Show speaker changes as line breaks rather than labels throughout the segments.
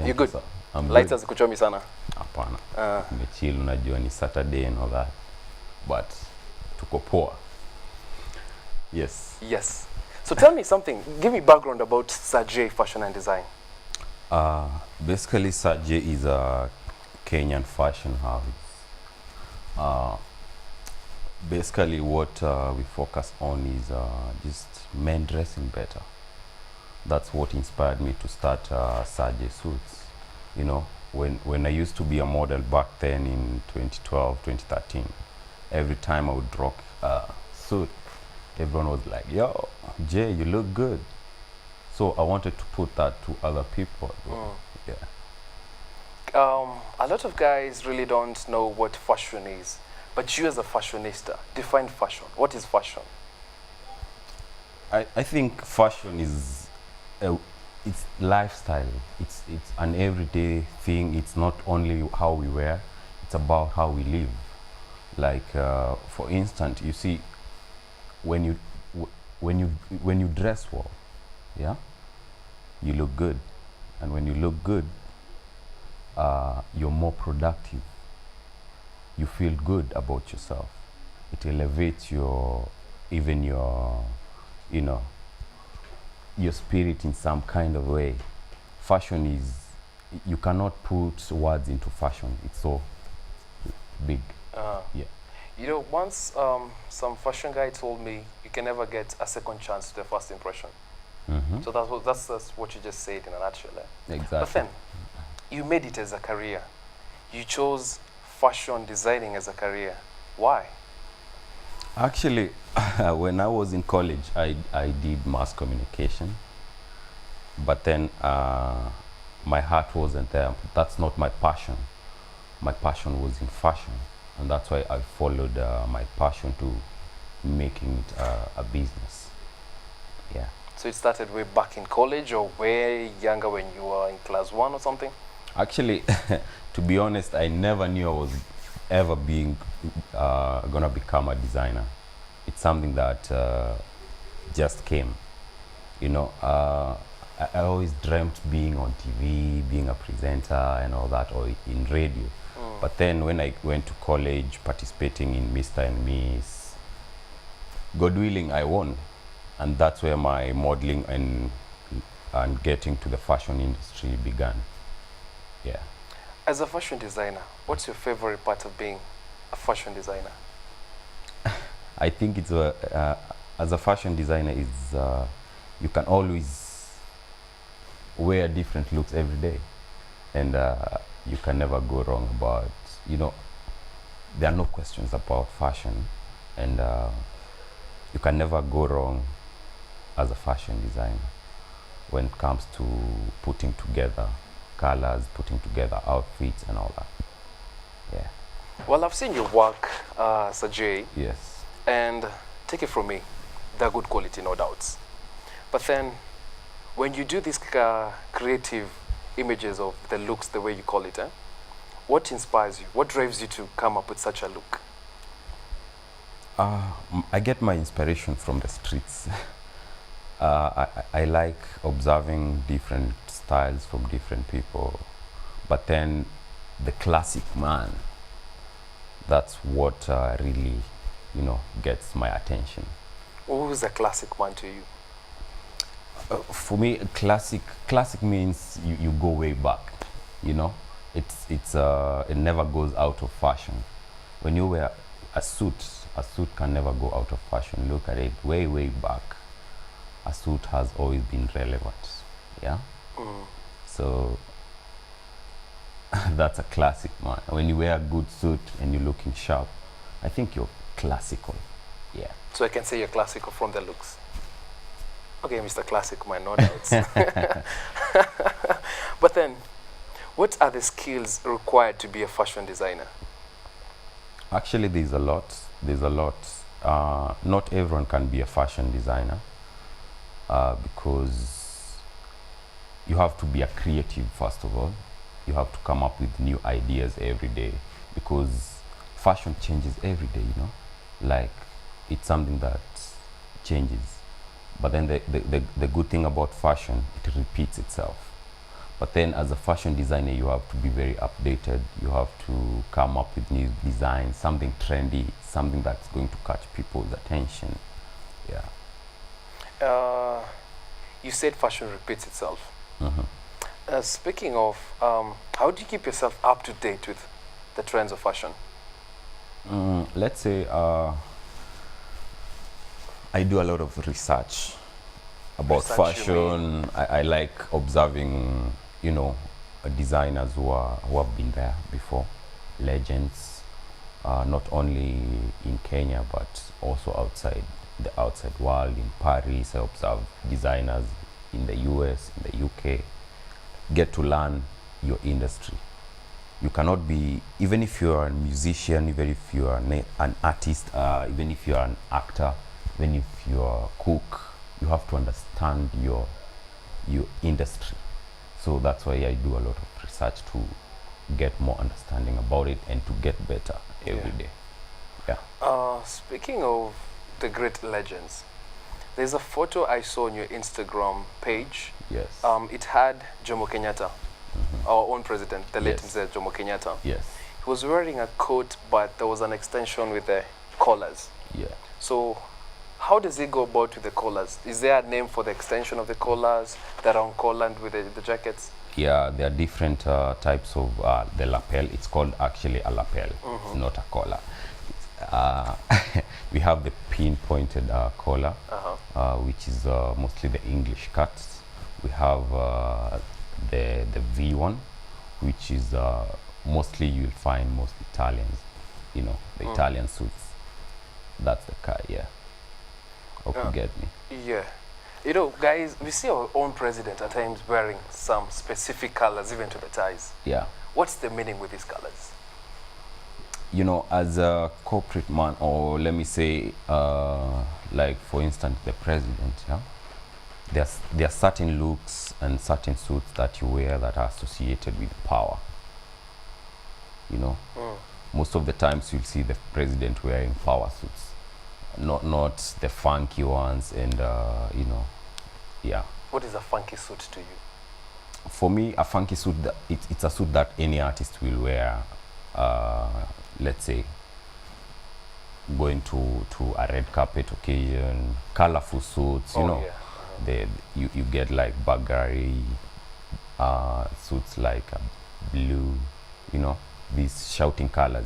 You good?
So, I'm
Lights
good.
hazikuchomi sana.
Hapana. Nimechill, unajua ni Saturday and all that. But tuko poa. Yes.
Yes. So tell me something. Give me background about Sajay Fashion and Design.
Basically, Sajay is a Kenyan fashion house. Basically, what we focus on is just men dressing better. That's what inspired me to start Sajay Suits. You know, when I used to be a model back then in 2012, 2013, every time I would rock a suit, everyone was like, yo, Jay, you look good. So I wanted to put that to other people. Yeah.
A lot of guys really don't know what fashion is. But you as a fashionista, define fashion. What is fashion?
I think fashion is it's lifestyle. It's an everyday thing. It's not only how we wear, it's about how we live. Like for instance, you see when you dress well, yeah, you look good, and when you look good, you're more productive. You feel good about yourself. It elevates your you know, your spirit in some kind of way. Fashion is, you cannot put words into fashion. It's so big. Yeah.
You know, once some fashion guy told me you can never get a second chance to the first impression. So that's what you just said in a nutshell.
Exactly.
But then, you made it as a career. You chose fashion designing as a career. Why?
Actually, when I was in college, I did mass communication. But then my heart wasn't there. That's not my passion. My passion was in fashion. And that's why I followed my passion to making it a business. Yeah.
So it started way back in college or way younger when you were in class 1 or something?
Actually, to be honest, I never knew I was ever gonna become a designer. It's something that just came. You know, I always dreamt being on TV, being a presenter and all that, or in radio. But then when I went to college, participating in Mr. and Miss, God willing, I won. And that's where my modeling and getting to the fashion industry began. Yeah.
As a fashion designer, what's your favorite part of being a fashion designer?
I think it's as a fashion designer is you can always wear different looks every day, and you can never go wrong about, you know, there are no questions about fashion, and you can never go wrong as a fashion designer when it comes to putting together colors, putting together outfits and all that. Yeah.
Well, I've seen your work, Sajay.
Yes.
And take it from me, they're good quality, no doubts. But then, when you do these creative images of the looks, the way you call it, what inspires you? What drives you to come up with such a look?
I get my inspiration from the streets. I like observing different styles from different people, but then the classic man, that's what really, you know, gets my attention.
Who's a classic man to you?
For me, classic means you go way back. You know, it never goes out of fashion. When you wear a suit can never go out of fashion. Look at it, way back. A suit has always been relevant. Yeah. So that's a classic man. When you wear a good suit and you're looking sharp, I think you're classical. Yeah.
So I can say you're classical from the looks. Okay, Mr. Classic Man, no doubts. But then, what are the skills required to be a fashion designer?
Actually, there's a lot. Not everyone can be a fashion designer because you have to be a creative, first of all. You have to come up with new ideas every day because fashion changes every day, you know? Like, it's something that changes. But then the good thing about fashion, it repeats itself. But then as a fashion designer, you have to be very updated. You have to come up with new designs, something trendy, something that's going to catch people's attention. Yeah.
You said fashion repeats itself.
Mhm.
Speaking of, how do you keep yourself up to date with the trends of fashion?
Let's say I do a lot of research about
Research, you
fashion. I like observing, designers who have been there before, legends, not only in Kenya but also outside the outside world. In Paris, I observe designers in the US, in the UK. Get to learn your industry. You cannot be, even if you're a musician, even if you're an artist, even if you're an actor, even if you're a cook, you have to understand your industry. So that's why I do a lot of research to get more understanding about it and to get better every day. Yeah.
Speaking of the great legends, there's a photo I saw on your Instagram page.
Yes.
It had Jomo Kenyatta, our own president, the late
Yes.
Mzee Jomo Kenyatta.
Yes.
He was wearing a coat, but there was an extension with the collars.
Yeah.
So, how does he go about with the collars? Is there a name for the extension of the collars, the round collar and with the jackets?
Yeah, there are different types of the lapel. It's called actually a lapel. It's not a collar. We have the pinpointed collar, which is mostly the English cuts. We have the V one, which is mostly you'll find most Italians, the Italian suits. That's the cut, yeah. Hope you get me.
Yeah. Guys, we see our own president at times wearing some specific colors, even to the ties.
Yeah.
What's the meaning with these colors?
As a corporate man, or let me say, like for instance, the president, yeah, there are certain looks and certain suits that you wear that are associated with power. Most of the times you'll see the president wearing power suits, not the funky ones, and yeah.
What is a funky suit to you?
For me, a funky suit, it's a suit that any artist will wear. Let's say going to a red carpet occasion, colorful suits,
Yeah.
you get like Burberry suits like blue, these shouting colors.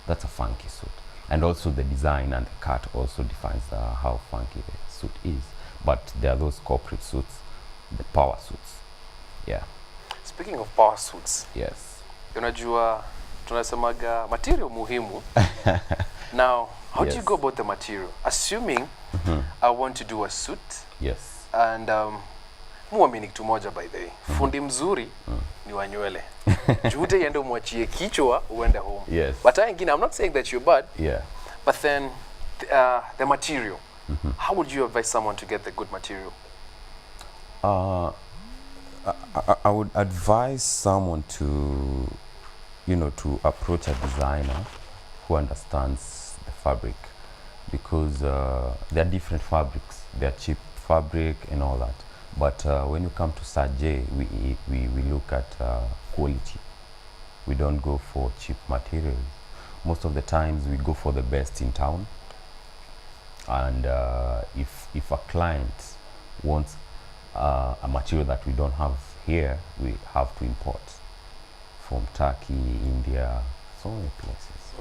That's a funky suit. And also the design and the cut also defines how funky the suit is. But there are those corporate suits, the power suits. Yeah.
Speaking of power suits,
Yes.
unajua tunasemaga material muhimu. Now, how do you
Yes.
go about the material? Assuming I want to do a suit,
Yes.
and muamini kitu moja by the way, fundi mzuri ni wa nywele. Jute yende umwachie kichwa uende home.
Yes.
But again, I'm not saying that you're bad,
Yeah.
but then the material. How would you advise someone to get the good material?
I would advise someone to, to approach a designer who understands the fabric, because there are different fabrics. There are cheap fabric and all that. But when you come to Sajay, we look at quality. We don't go for cheap materials. Most of the times we go for the best in town. And if a client wants a material that we don't have here, we have to import from Turkey, India, so many places.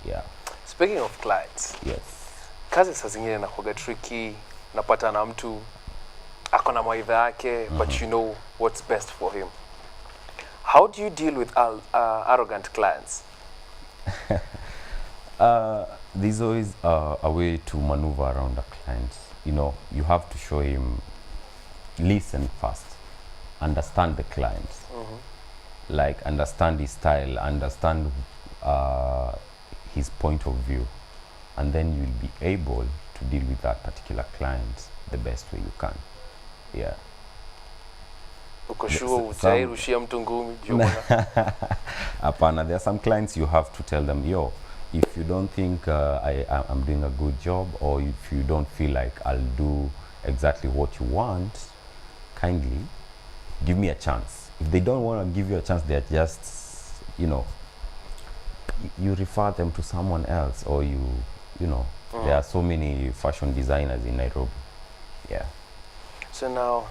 Yeah.
Speaking of clients,
Yes.
kazi saa zingine inakuwaga tricky, napata na mtu ako na mawaidha yake, but you know what's best for him. How do you deal with arrogant clients?
There's always a way to maneuver around a client. You have to show him, listen first, understand the client, like understand his style, understand his point of view, and then you'll be able to deal with that particular client the best way you can. Yeah.
Uko sure
some-
utairushia mtu ngumi juu bwana?
Apana, there are some clients you have to tell them, yo, if you don't think I'm doing a good job, or if you don't feel like I'll do exactly what you want, kindly give me a chance. if they don't want to give you a chance, they're just, you know, you refer them to someone else, or you know, there are so many fashion designers in Nairobi. Yeah.
So now,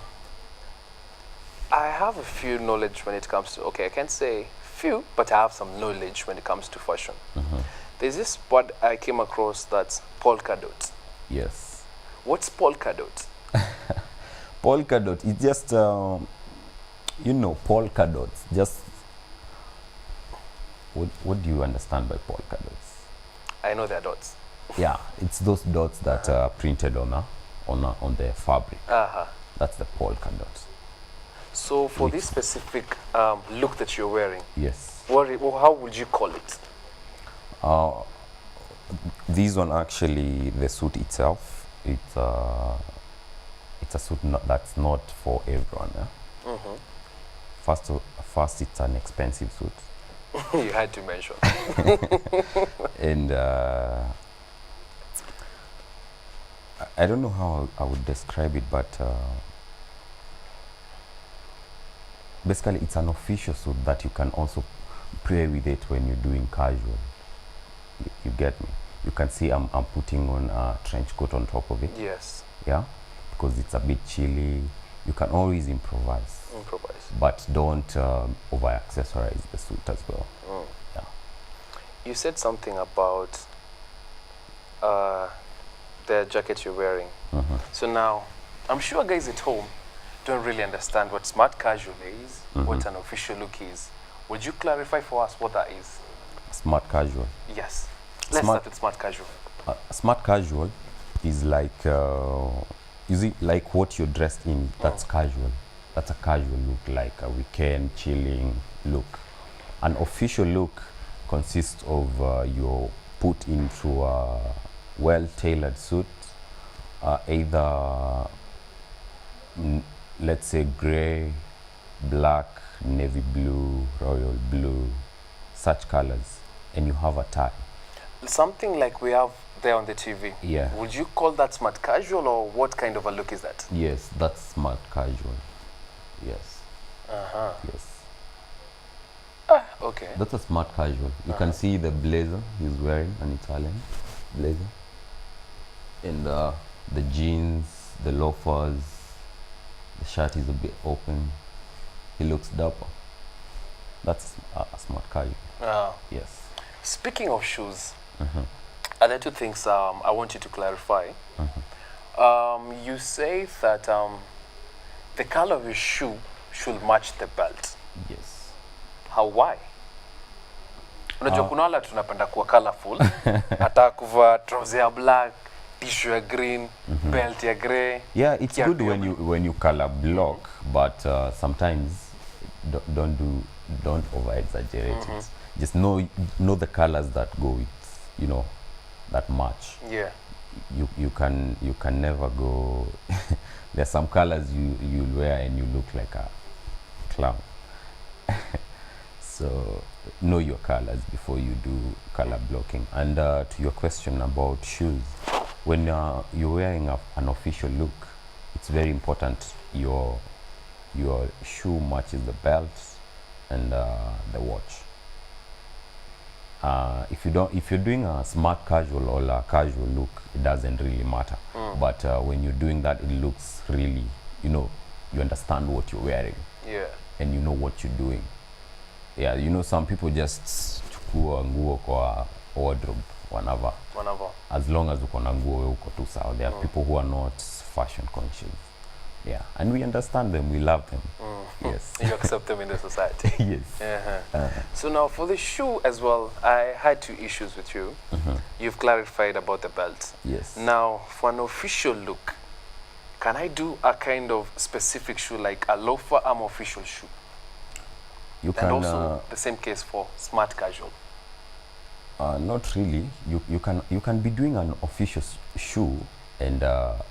I have a few knowledge when it comes to, okay, I can't say few, but I have some knowledge when it comes to fashion. There's this word I came across that's polka dot.
Yes.
What's polka dot?
Polka dot, it's just, you know, polka dots, just, what do you understand by polka dots?
I know they're dots.
Yeah, it's those dots that are printed on the fabric. That's the polka dot.
So for this specific look that you're wearing,
Yes.
How would you call it?
This one, actually, the suit itself, it's a suit that's not for everyone. First, it's an expensive suit.
You had to mention.
And I don't know how I would describe it, but basically it's an official suit that you can also play with it when you're doing casual. You get me? You can see I'm putting on a trench coat on top of it.
Yes.
Yeah, because it's a bit chilly. You can always improvise. But don't over accessorize the suit as well. Yeah.
You said something about the jacket you're wearing. So now, I'm sure guys at home don't really understand what smart casual is, what an official look is. Would you clarify for us what that is?
Smart casual.
Yes. Let's start with smart casual.
Smart casual is like, is it like what you're dressed in? That's casual. That's a casual look, like a weekend chilling look. An official look consists of you're put into a well-tailored suit, either let's say gray, black, navy blue, royal blue, such colors, and you have a tie.
Something like we have there on the TV.
Yeah.
Would you call that smart casual, or what kind of a look is that?
Yes, that's smart casual. Yes. Yes.
Okay.
That's a smart casual. You can see the blazer he's wearing, an Italian blazer. And the jeans, the loafers, the shirt is a bit open. He looks dapper. That's a smart casual. Yes.
Speaking of shoes, are there two things I want you to clarify? You say that the color of your shoe should match the belt.
Yes.
How? Why? Unajua kuna wala tunapenda kuwa colorful. Hata kuvaa trouser ya black, t-shirt ya green, belt ya grey.
Yeah, it's good when you color block, but sometimes don't over exaggerate it. Just know the colors that go with, you know, that match.
Yeah.
You can never go. There's some colors you'll wear and you look like a clown. So know your colors before you do color blocking. And to your question about shoes, when you're wearing an official look, it's very important your shoe matches the belt and the watch. If you're doing a smart casual or a casual look, it doesn't really matter. But when you're doing that, it looks really, you know, you understand what you're wearing.
Yeah.
And you know what you're doing. Yeah, you know, some people just chukua nguo kwa wardrobe whenever. As long as uko na nguo wewe uko tu sawa. There are people who are not fashion conscious. Yeah, and we understand them, we love them. Yes.
You accept them in the society.
Yes.
So now for the shoe as well, I had two issues with you. You've clarified about the belt.
Yes.
Now for an official look, can I do a kind of specific shoe like a loafer arm official shoe?
You
and also the same case for smart casual.
Not really. You can be doing an official shoe and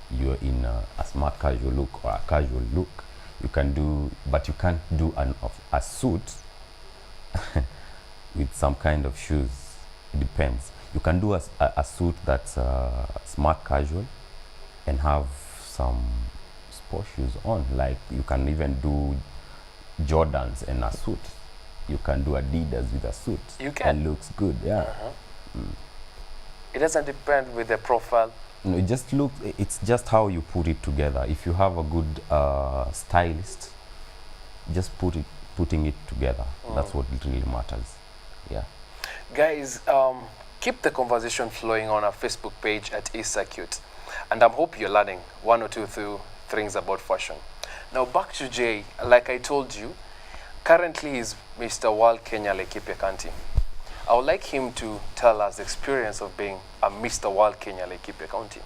you're in a smart casual look or a casual look. You can do, but you can't do a suit with some kind of shoes. It depends. You can do a suit that's smart casual and have some sport shoes on. Like you can even do Jordans and a suit. You can do Adidas with a suit.
You can.
And looks good, yeah.
It doesn't depend with the profile.
No, it just looks, it's just how you put it together. If you have a good stylist, just putting it together. That's what it really matters. Yeah.
Guys, keep the conversation flowing on our Facebook page at East Circuit. And I hope you're learning one or two things about fashion. Now back to Jay. Like I told you, currently he's Mr. World Kenya Laikipia County. I would like him to tell us the experience of being a Mr. World Kenya Laikipia County.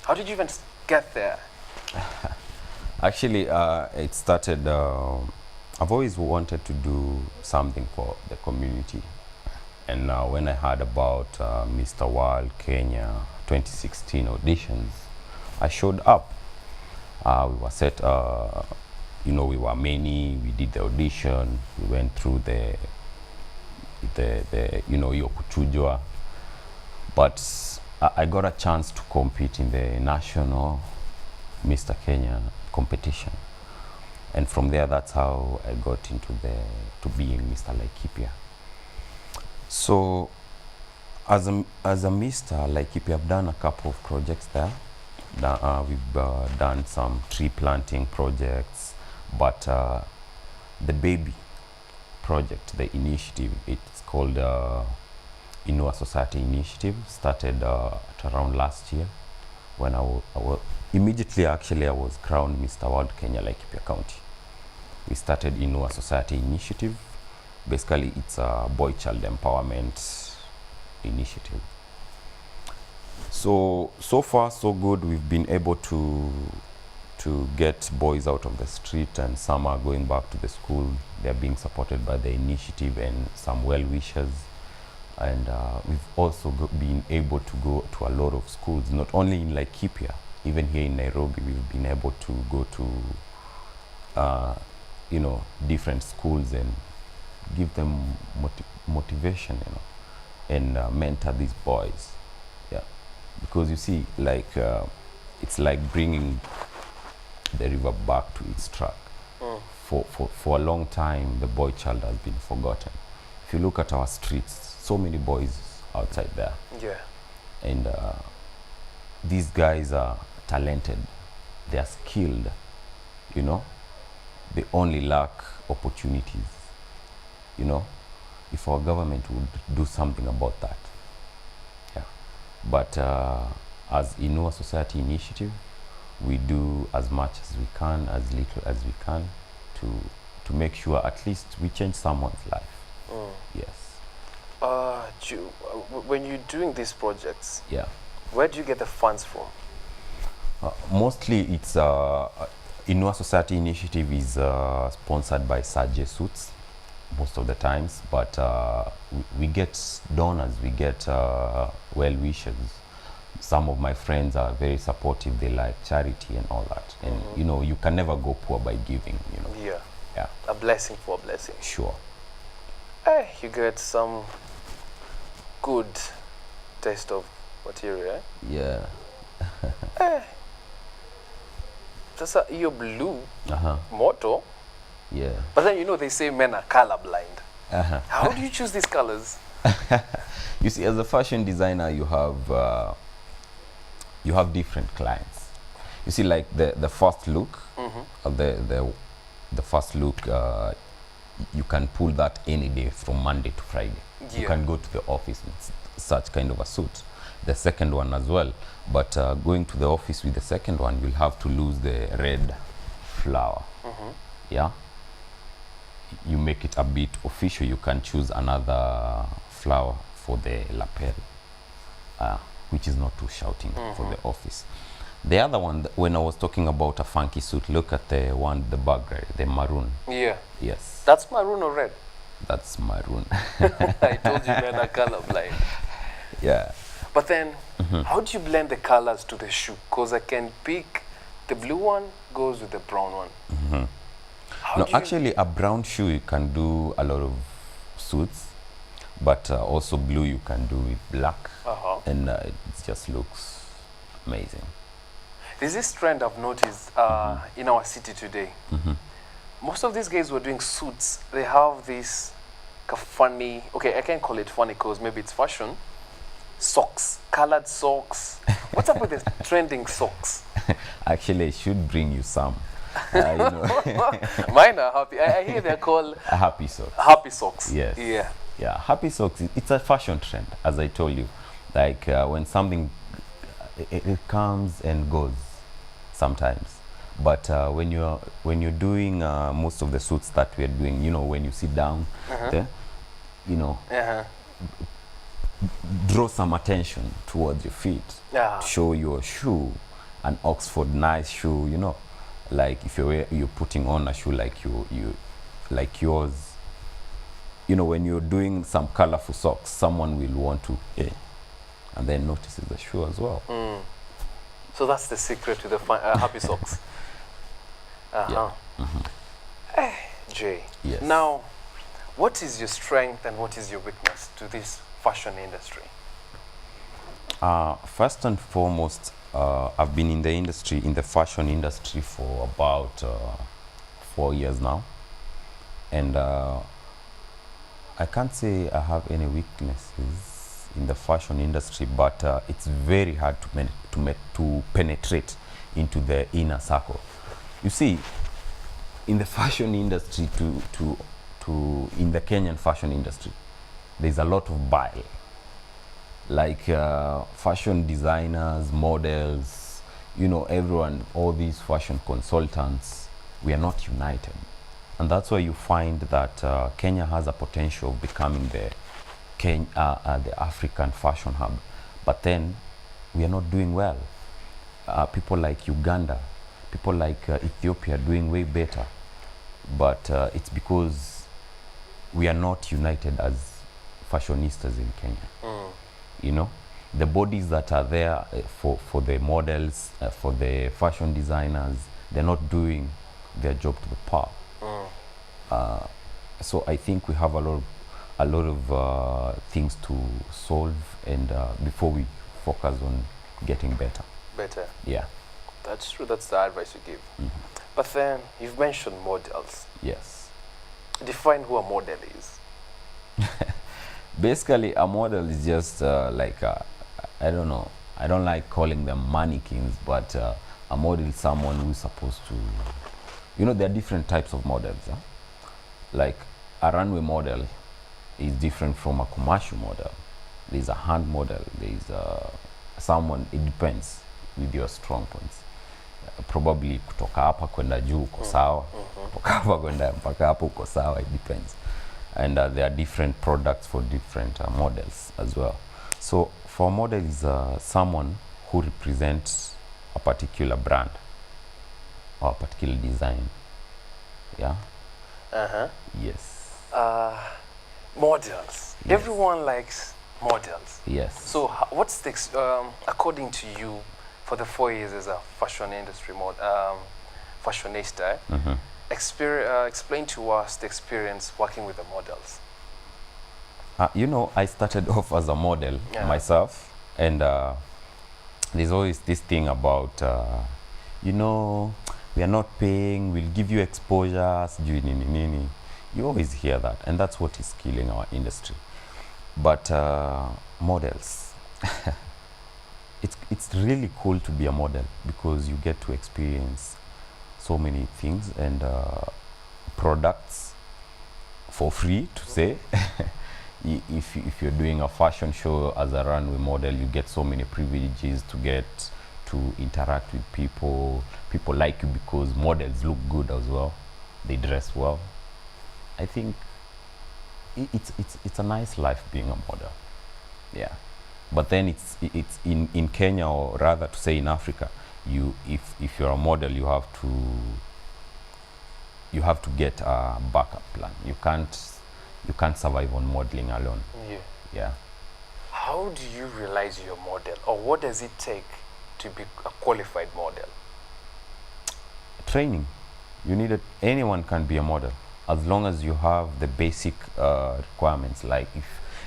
How did you even get there?
Actually, it started, I've always wanted to do something for the community. And when I heard about Mr. World Kenya 2016 auditions, I showed up. We were set, we were many, we did the audition, we went through the hiyo kuchujwa. But I got a chance to compete in the national Mr. Kenya competition. And from there, that's how I got into to being Mr. Laikipia. So, as a Mr. Laikipia, I've done a couple of projects there. We've done some tree planting projects, but the baby project, the initiative, it's called Inua Society Initiative, started at around last year when I immediately actually I was crowned Mr. World Kenya Laikipia County. We started Inua Society Initiative. Basically, it's a boy-child empowerment initiative. So far, so good. We've been able to get boys out of the street, and some are going back to the school. They're being supported by the initiative and some well-wishers. And we've also been able to go to a lot of schools, not only in Laikipia, even here in Nairobi. We've been able to go to, different schools and give them motivation, and mentor these boys. Yeah, because you see, like it's like bringing the river back to its track. For a long time, the boy child has been forgotten. If you look at our streets, so many boys outside there.
Yeah.
And these guys are talented. They are skilled. They only lack opportunities. If our government would do something about that. Yeah. But as Inua Society Initiative, we do as much as we can, as little as we can, to make sure at least we change someone's life. Yes.
When you're doing these projects,
Yeah.
where do you get the funds from?
Mostly it's Inua Society Initiative is sponsored by Saje Suits most of the times, but we get donors, we get well-wishers. Some of my friends are very supportive. They like charity and all that. And, you can never go poor by giving,
Yeah.
Yeah.
A blessing for a blessing.
Sure.
Hey, you get some good taste of material.
Yeah.
Just your blue
Uh-huh.
motto.
Yeah.
But then, they say men are colorblind.
Uh-huh.
How do you choose these colors?
You see, as a fashion designer, you have different clients. You see, like the first look, the first look, you can pull that any day from Monday to Friday.
Yeah.
You can go to the office with such kind of a suit. The second one as well, but going to the office with the second one, you'll have to lose the red flower. Yeah. You make it a bit official. You can choose another flower for the lapel, which is not too shouting for the office. The other one, when I was talking about a funky suit, look at the one, the bag, right? The maroon.
Yeah.
Yes.
That's maroon or red?
That's maroon.
I told you men are colorblind.
Yeah.
But then, how do you blend the colors to the shoe? Because I can pick the blue one goes with the brown one.
No, actually, a brown shoe you can do a lot of suits, but also blue you can do with black, and it just looks amazing.
There's this trend I've noticed in our city today. most of these guys who are doing suits, they have this funny, okay, I can't call it funny because maybe it's fashion, socks, colored socks. What's up with the trending socks?
Actually, I should bring you some. You know,
Mine are happy. I hear they're called
happy socks.
happy socks.
Yes.
Yeah.
Yeah, happy socks. It's a fashion trend, as I told you. Like when something, it comes and goes sometimes. But when you're doing most of the suits that we're doing, you know, when you sit down, there, you know, draw some attention towards your feet. Show your shoe, an Oxford nice shoe, you know, like if you're putting on a shoe like like yours, you know, when you're doing some colorful socks, someone will want to, and then notices the shoe as well.
So that's the secret to the happy socks.
Yeah.
Jay.
Yes.
Now, what is your strength and what is your weakness to this fashion industry?
First and foremost, I've been in the fashion industry for about 4 years now, and I can't say I have any weaknesses in the fashion industry, but it's very hard to penetrate into the inner circle. You see, in the fashion industry, in the Kenyan fashion industry, there's a lot of bile. Like fashion designers, models, you know, everyone, all these fashion consultants, we are not united. And that's why you find that Kenya has a potential of becoming the African fashion hub. But then we are not doing well. People like Uganda, people like Ethiopia are doing way better. But it's because we are not united as fashionistas in Kenya. You know, the bodies that are there for the models, for the fashion designers, they're not doing their job to the par. So I think we have a lot of things to solve, and before we focus on getting better.
Better.
Yeah.
That's true. That's the advice you give. But then you've mentioned models.
Yes.
Define who a model is.
Basically, a model is just like I don't know. I don't like calling them mannequins, but a model is someone who's supposed to, you know, there are different types of models. Huh? Like a runway model is different from a commercial model. There's a hand model. There's someone. It depends with your strong points. Probably kutoka hapa kwenda juu uko sawa, kutoka hapa kwenda mpaka hapo uko sawa. It depends. And there are different products for different models as well. So for a model is someone who represents a particular brand or a particular design. Yeah. Yes.
Models. Yes. Everyone likes models.
Yes.
So what's the according to you, for the 4 years as a fashion industry fashionista? Explain to us the experience working with the models.
You know, I started off as a model myself, and there's always this thing about, you know, we are not paying, we'll give you exposure, you always hear that, and that's what is killing our industry. But models, it's really cool to be a model because you get to experience so many things and products for free, to say. If you're doing a fashion show as a runway model, you get so many privileges to get to interact with people. People like you because models look good as well. They dress well. I think it's a nice life being a model. Yeah. But then it's in Kenya, or rather to say in Africa, if you're a model, you have to get a backup plan. You can't survive on modeling alone. Yeah.
How do you realize you're a model, or what does it take to be a qualified model?
Training. Anyone can be a model as long as you have the basic requirements. Like, if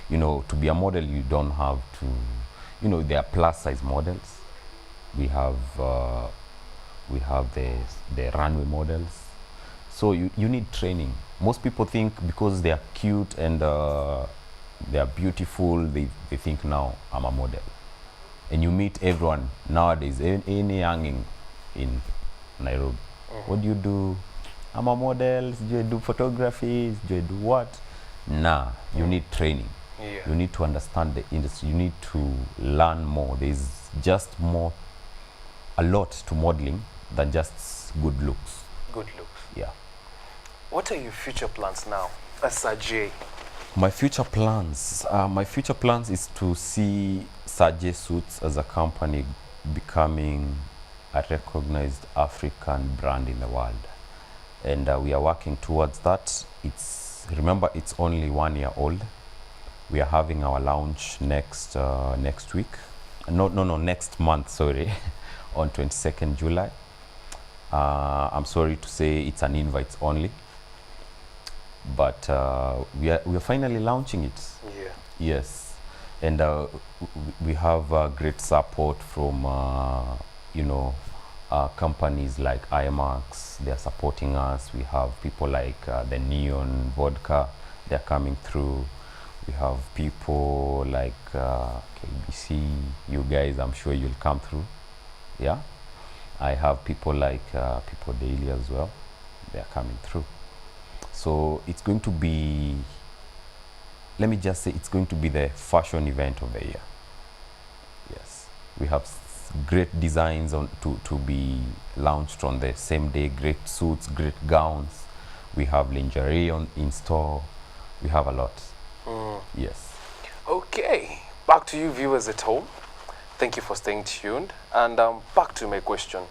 you know, to be a model, you don't have to, you know, there are plus size models. We have the runway models. So you need training. Most people think because they are cute and they are beautiful, they think now I'm a model. And you meet everyone nowadays, any young in Nairobi. What do you do? I'm a model. Do you do photography? Do you do what? Nah, you need training.
Yeah.
You need to understand the industry. You need to learn more. There's just a lot to modeling than just good looks.
Good looks.
Yeah.
What are your future plans now as Sajay?
My future plans is to see Sajay Suits as a company becoming a recognized African brand in the world, and we are working towards that. Remember, it's only 1 year old. We are having our launch next week. Next month. Sorry, on 22nd July. I'm sorry to say it's an invite only, but we are finally launching it.
Yeah.
Yes, and we have great support from companies like IMAX. They are supporting us. We have people like the Neon Vodka. They are coming through. We have people like KBC. You guys, I'm sure you'll come through. Yeah. I have people like People Daily as well. They are coming through. So it's going to be, let me just say, it's going to be the fashion event of the year. Yes. We have great designs to be launched on the same day, great suits, great gowns. We have lingerie in store. We have a lot. Yes.
Okay. Back to you viewers at home. Thank you for staying tuned. And back to my question.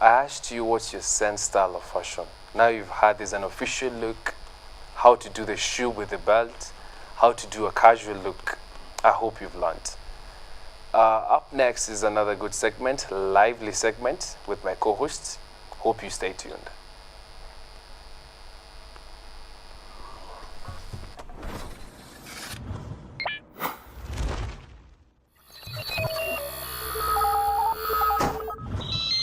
I asked you what's your sense style of fashion. Now you've had this an official look, how to do the shoe with the belt, how to do a casual look. I hope you've learned. Up next is another good segment, lively segment with my co-hosts. Hope you stay tuned.